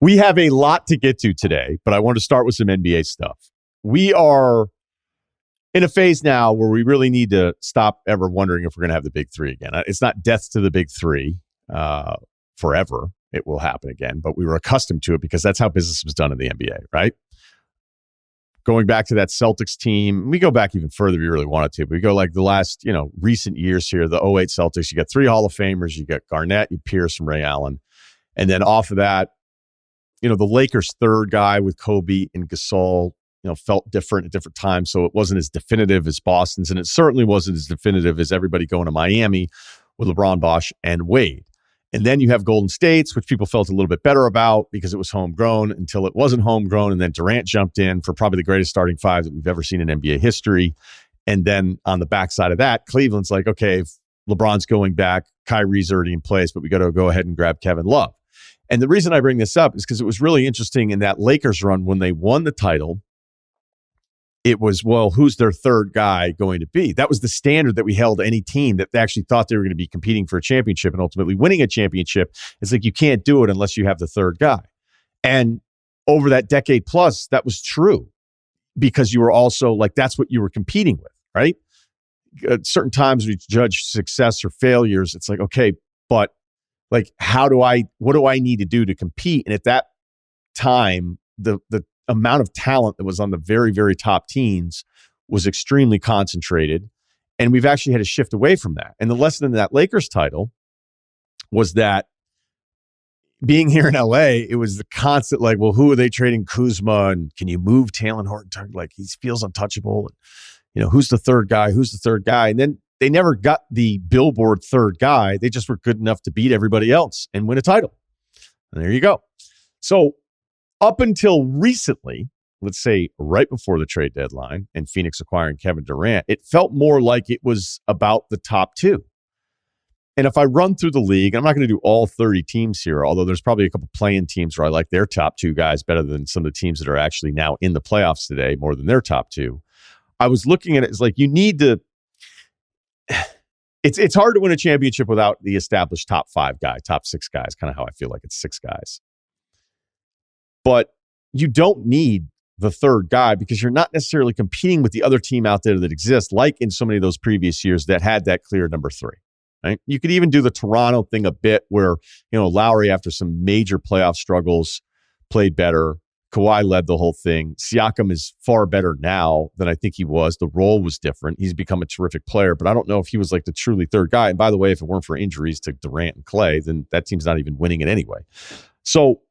We have a lot to get to today, but I want to start with some NBA stuff. We are in a phase now where we really need to stop ever wondering if we're going to have the big three again. It's not death to the big three forever. It will happen again, but we were accustomed to it because that's how business was done in the NBA, right? Going back to that Celtics team, we go back even further if you really wanted to, but we go like the last, recent years here, the '08 Celtics, you got three Hall of Famers, you got Garnett, you Pierce, and Ray Allen. And then off of that, the Lakers' third guy with Kobe and Gasol, felt different at different times. So it wasn't as definitive as Boston's, and it certainly wasn't as definitive as everybody going to Miami with LeBron, Bosh, and Wade. And then you have Golden State's, which people felt a little bit better about because it was homegrown until it wasn't homegrown. And then Durant jumped in for probably the greatest starting five that we've ever seen in NBA history. And then on the backside of that, Cleveland's like, okay, if LeBron's going back, Kyrie's already in place, but we got to go ahead and grab Kevin Love. And the reason I bring this up is because it was really interesting in that Lakers run when they won the title. It was, well, who's their third guy going to be? That was the standard that we held any team that actually thought they were going to be competing for a championship and ultimately winning a championship. It's like you can't do it unless you have the third guy. And over that decade plus, that was true because you were also like, that's what you were competing with, right? At certain times we judge success or failures. It's like, okay, but like, what do I need to do to compete? And at that time, the amount of talent that was on the very, very top teams was extremely concentrated. And we've actually had to shift away from that. And the lesson in that Lakers title was that being here in LA, it was the constant like, well, who are they trading Kuzma? And can you move Talen Horton? Like he feels untouchable. And, who's the third guy? Who's the third guy? And then they never got the billboard third guy. They just were good enough to beat everybody else and win a title. And there you go. So up until recently, let's say right before the trade deadline and Phoenix acquiring Kevin Durant, it felt more like it was about the top two. And if I run through the league, I'm not going to do all 30 teams here, although there's probably a couple play-in teams where I like their top two guys better than some of the teams that are actually now in the playoffs today, more than their top two. I was looking at it as like, you need to, it's hard to win a championship without the established top five guy, top six guys, kind of how I feel like it's six guys. But you don't need the third guy because you're not necessarily competing with the other team out there that exists, like in so many of those previous years that had that clear number three. Right? You could even do the Toronto thing a bit where, Lowry, after some major playoff struggles, played better. Kawhi led the whole thing. Siakam is far better now than I think he was. The role was different. He's become a terrific player, but I don't know if he was like the truly third guy. And by the way, if it weren't for injuries to Durant and Clay, then that team's not even winning it anyway. So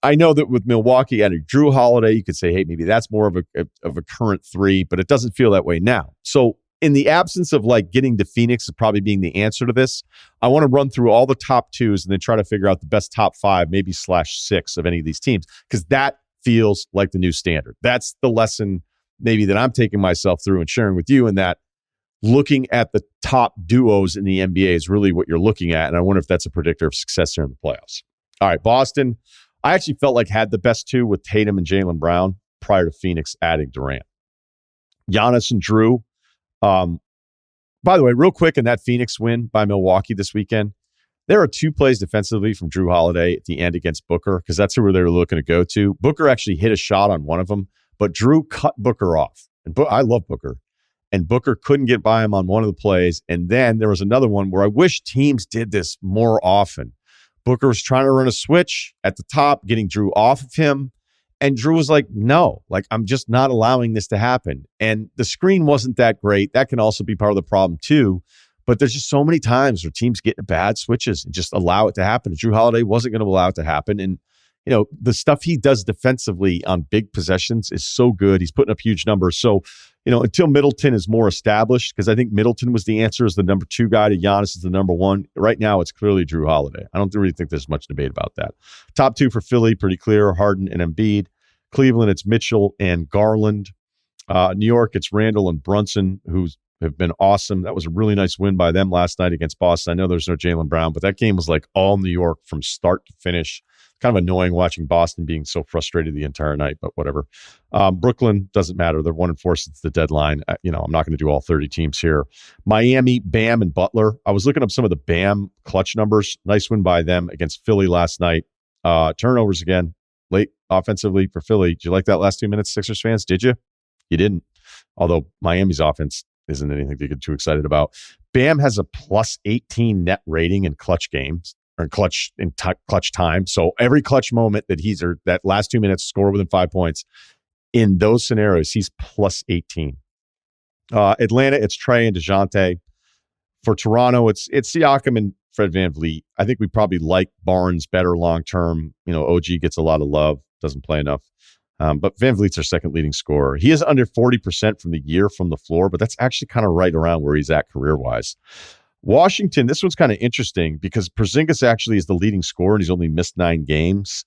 I know that with Milwaukee adding Drew Holiday, you could say, hey, maybe that's more of a current three, but it doesn't feel that way now. So in the absence of like getting to Phoenix as probably being the answer to this, I want to run through all the top twos and then try to figure out the best top five, maybe /6 of any of these teams, because that feels like the new standard. That's the lesson maybe that I'm taking myself through and sharing with you, and that looking at the top duos in the NBA is really what you're looking at. And I wonder if that's a predictor of success here in the playoffs. All right, Boston. I actually felt like had the best two with Tatum and Jaylen Brown prior to Phoenix adding Durant. Giannis and Drew. By the way, real quick, in that Phoenix win by Milwaukee this weekend, there are two plays defensively from Drew Holiday at the end against Booker, because that's who they were looking to go to. Booker actually hit a shot on one of them, but Drew cut Booker off. And I love Booker. And Booker couldn't get by him on one of the plays. And then there was another one where I wish teams did this more often. Booker was trying to run a switch at the top, getting Drew off of him. And Drew was like, no, like I'm just not allowing this to happen. And the screen wasn't that great. That can also be part of the problem too. But there's just so many times where teams get bad switches and just allow it to happen. And Drew Holiday wasn't going to allow it to happen. And, the stuff he does defensively on big possessions is so good. He's putting up huge numbers. So, until Middleton is more established, because I think Middleton was the answer as the number two guy to Giannis as the number one. Right now, it's clearly Drew Holiday. I don't really think there's much debate about that. Top two for Philly, pretty clear, Harden and Embiid. Cleveland, it's Mitchell and Garland. New York, it's Randall and Brunson, who have been awesome. That was a really nice win by them last night against Boston. I know there's no Jaylen Brown, but that game was like all New York from start to finish. Kind of annoying watching Boston being so frustrated the entire night, but whatever. Brooklyn, doesn't matter. They're 1-4 since the deadline. I'm not going to do all 30 teams here. Miami, Bam, and Butler. I was looking up some of the Bam clutch numbers. Nice win by them against Philly last night. Turnovers again. late offensively for Philly. Did you like that last 2 minutes, Sixers fans? Did you? You didn't. Although Miami's offense isn't anything to get too excited about. Bam has a plus 18 net rating in clutch games or clutch time. So every clutch moment that that last 2 minutes score within 5 points, in those scenarios, he's plus 18. Atlanta, it's Trae and DeJounte. For Toronto, it's Siakam and Fred VanVleet. I think we probably like Barnes better long-term. OG gets a lot of love, doesn't play enough. But VanVleet's our second leading scorer. He is under 40% from the year from the floor, but that's actually kind of right around where he's at career-wise. Washington, this one's kind of interesting because Porzingis actually is the leading scorer and he's only missed 9 games,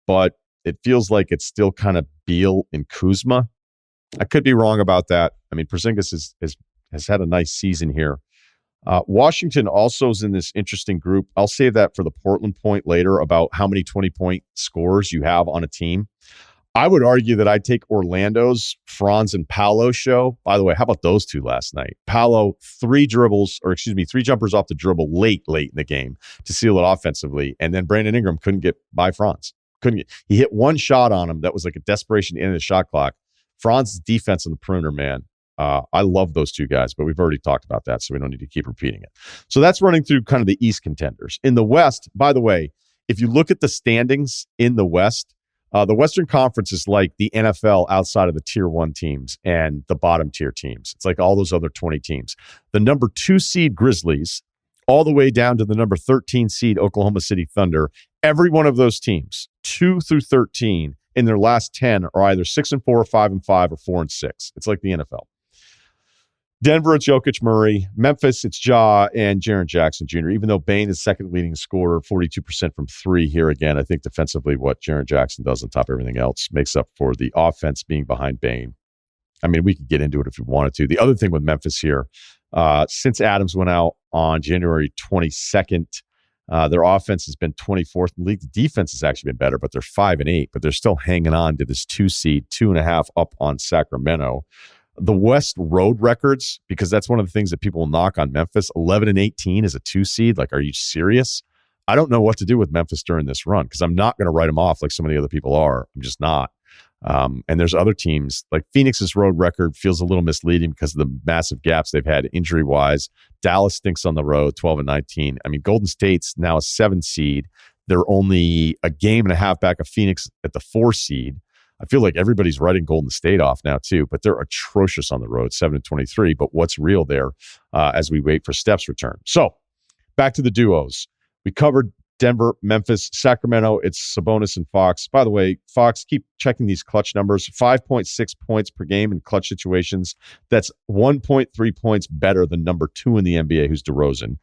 but it feels like it's still kind of Beal and Kuzma. I could be wrong about that. I mean, Porzingis has had a nice season here. Washington also is in this interesting group. I'll save that for the Portland point later about how many 20-point scorers you have on a team. I would argue that I'd take Orlando's Franz and Paolo show. By the way, how about those two last night? Paolo, 3 jumpers off the dribble late in the game to seal it offensively. And then Brandon Ingram couldn't get by Franz. He hit one shot on him that was like a desperation to end the shot clock. Franz's defense on the perimeter, man. I love those two guys, but we've already talked about that, so we don't need to keep repeating it. So that's running through kind of the East contenders. In the West, by the way, if you look at the standings in the West, the Western Conference is like the NFL outside of the Tier 1 teams and the bottom tier teams. It's like all those other 20 teams. The number 2 seed Grizzlies, all the way down to the number 13 seed Oklahoma City Thunder, every one of those teams, 2 through 13, in their last 10 are either 6-4, 5-5, or 4-6. It's like the NFL. Denver, it's Jokic, Murray. Memphis, it's Ja and Jaren Jackson Jr., even though Bane is second leading scorer, 42% from 3 here again. I think defensively what Jaren Jackson does on top of everything else makes up for the offense being behind Bane. I mean, we could get into it if we wanted to. The other thing with Memphis here, since Adams went out on January 22nd, their offense has been 24th in the league. The defense has actually been better, but they're 5-8, but they're still hanging on to this 2 seed, 2.5 up on Sacramento. The West road records, because that's one of the things that people will knock on Memphis, 11-18 is a 2 seed. Like, are you serious? I don't know what to do with Memphis during this run because I'm not going to write them off like so many other people are. I'm just not. And there's other teams like Phoenix's road record feels a little misleading because of the massive gaps they've had injury wise. Dallas stinks on the road, 12-19. I mean, Golden State's now a 7 seed. They're only a game and a half back of Phoenix at the 4 seed. I feel like everybody's writing Golden State off now too, but they're atrocious on the road, 7-23. But what's real there as we wait for Steph's return? So back to the duos. We covered Denver, Memphis, Sacramento. It's Sabonis and Fox. By the way, Fox, keep checking these clutch numbers. 5.6 points per game in clutch situations. That's 1.3 points better than number 2 in the NBA, who's DeRozan.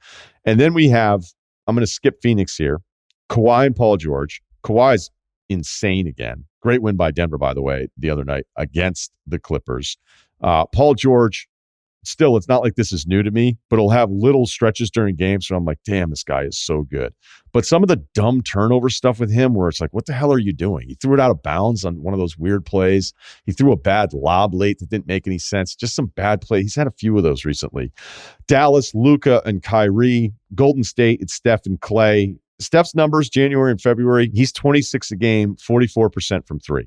And then we have, I'm going to skip Phoenix here, Kawhi and Paul George. Kawhi's insane again. Great win by Denver, by the way, the other night against the Clippers. Paul George, still, it's not like this is new to me, but he'll have little stretches during games where I'm like, damn, this guy is so good. But some of the dumb turnover stuff with him where it's like, what the hell are you doing? He threw it out of bounds on one of those weird plays. He threw a bad lob late that didn't make any sense. Just some bad play. He's had a few of those recently. Dallas, Luka, and Kyrie. Golden State, it's Steph and Clay. Steph's numbers, January and February, he's 26 a game, 44% from 3.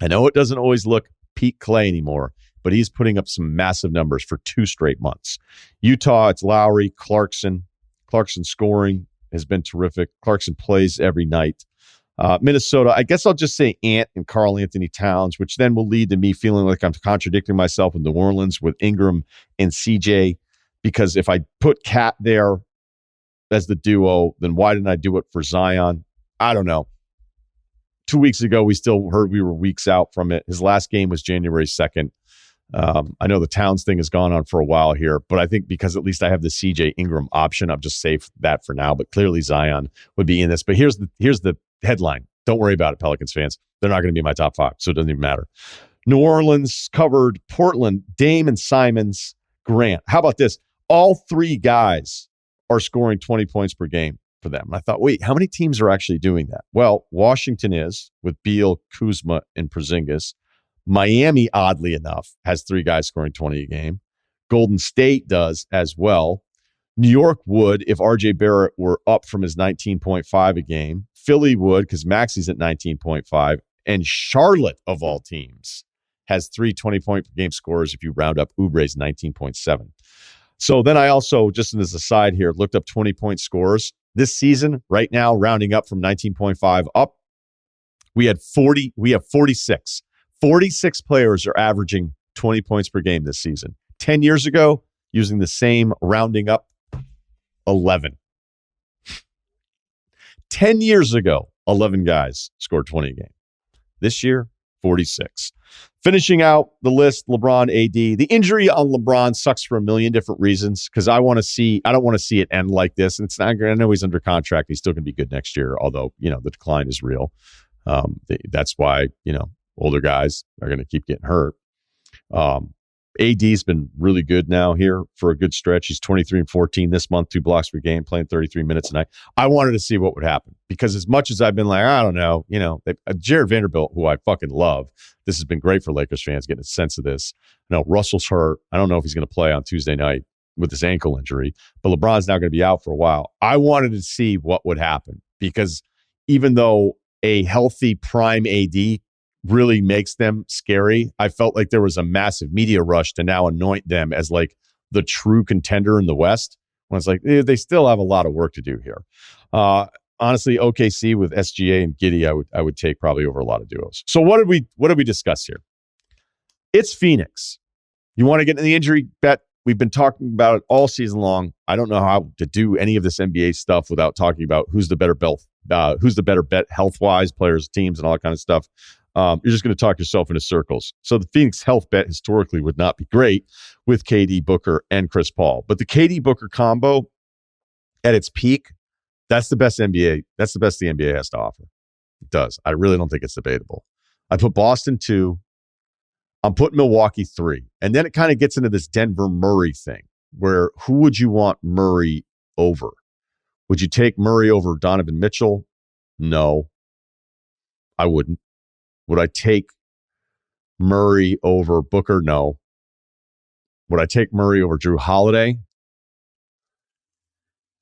I know it doesn't always look peak Clay anymore, but he's putting up some massive numbers for 2 straight months. Utah, it's Lowry, Clarkson. Clarkson scoring has been terrific. Clarkson plays every night. Minnesota, I guess I'll just say Ant and Karl Anthony Towns, which then will lead to me feeling like I'm contradicting myself in New Orleans with Ingram and CJ, because if I put Cat there as the duo, then why didn't I do it for Zion? I don't know. 2 weeks ago, we still heard we were weeks out from it. His last game was January 2nd. I know the Towns thing has gone on for a while here, but I think because at least I have the CJ Ingram option, I've just saved that for now. But clearly Zion would be in this. But here's the headline. Don't worry about it, Pelicans fans. They're not going to be in my top 5, so it doesn't even matter. New Orleans covered Portland, Dame and Simons, Grant. How about this? All 3 guys are scoring 20 points per game for them. And I thought, wait, how many teams are actually doing that? Well, Washington is with Beal, Kuzma, and Porzingis. Miami, oddly enough, has 3 guys scoring 20 a game. Golden State does as well. New York would if RJ Barrett were up from his 19.5 a game. Philly would because Maxi's at 19.5. And Charlotte, of all teams, has 3 20-point per game scorers if you round up Oubre's 19.7. So then I also, just as a side here, looked up 20-point scores. This season, right now, rounding up from 19.5 up, we have 46. 46 players are averaging 20 points per game this season. 10 years ago, using the same rounding up, 11. 10 years ago, 11 guys scored 20 a game. This year, 46. Finishing out the list, LeBron, AD. The injury on LeBron sucks for a million different reasons because I don't want to see it end like this. And it's not. I know he's under contract. He's still going to be good next year, although, the decline is real. That's why, older guys are going to keep getting hurt. AD's been really good now here for a good stretch. He's 23 and 14 this month, 2 blocks per game, playing 33 minutes a night. I wanted to see what would happen because as much as I've been like, I don't know, Jared Vanderbilt, who I fucking love, this has been great for Lakers fans getting a sense of this. Russell's hurt. I don't know if he's going to play on Tuesday night with his ankle injury, but LeBron's now going to be out for a while. I wanted to see what would happen because even though a healthy prime AD really makes them scary, I felt like there was a massive media rush to now anoint them as like the true contender in the West. When it's like, they still have a lot of work to do here. Honestly, OKC with SGA and Giddey, I would take probably over a lot of duos. So what did we discuss here? It's Phoenix. You want to get in the injury bet? We've been talking about it all season long. I don't know how to do any of this NBA stuff without talking about who's the better bet health-wise, players, teams, and all that kind of stuff. You're just going to talk yourself into circles. So the Phoenix health bet historically would not be great with KD, Booker, and Chris Paul. But the KD Booker combo at its peak, that's the best NBA. That's the best the NBA has to offer. It does. I really don't think it's debatable. I put Boston 2. I'm putting Milwaukee 3. And then it kind of gets into this Denver Murray thing where who would you want Murray over? Would you take Murray over Donovan Mitchell? No, I wouldn't. Would I take Murray over Booker? No. Would I take Murray over Drew Holiday?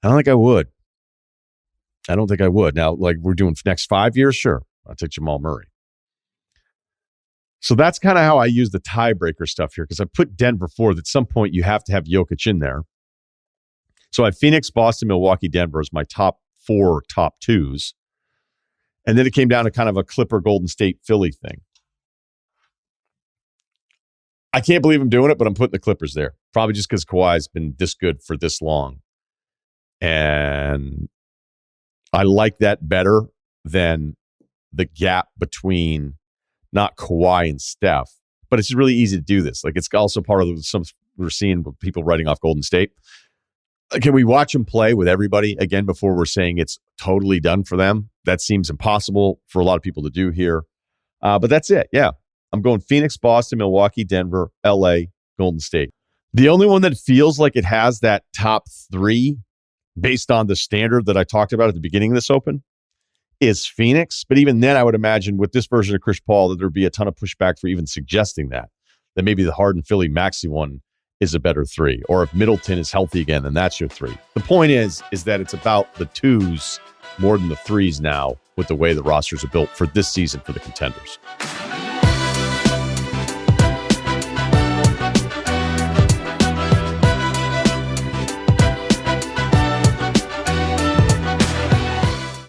I don't think I would. Now, like we're doing next 5 years, sure. I'll take Jamal Murray. So that's kind of how I use the tiebreaker stuff here because I put Denver forward. At some point, you have to have Jokic in there. So I have Phoenix, Boston, Milwaukee, Denver as my top 4 top 2s. And then it came down to kind of a Clipper, Golden State, Philly thing. I can't believe I'm doing it, but I'm putting the Clippers there. Probably just because Kawhi's been this good for this long. And I like that better than the gap between not Kawhi and Steph. But it's really easy to do this. Like it's also part of some we're seeing with people writing off Golden State. Can we watch them play with everybody again before we're saying it's totally done for them? That seems impossible for a lot of people to do here. But that's it. Yeah. I'm going Phoenix, Boston, Milwaukee, Denver, LA, Golden State. The only one that feels like it has that top 3 based on the standard that I talked about at the beginning of this open is Phoenix. But even then, I would imagine with this version of Chris Paul that there'd be a ton of pushback for even suggesting that maybe the Harden Philly Maxey one is a better 3. Or if Middleton is healthy again, then that's your 3. The point is that it's about the 2s more than the 3s now with the way the rosters are built for this season for the contenders.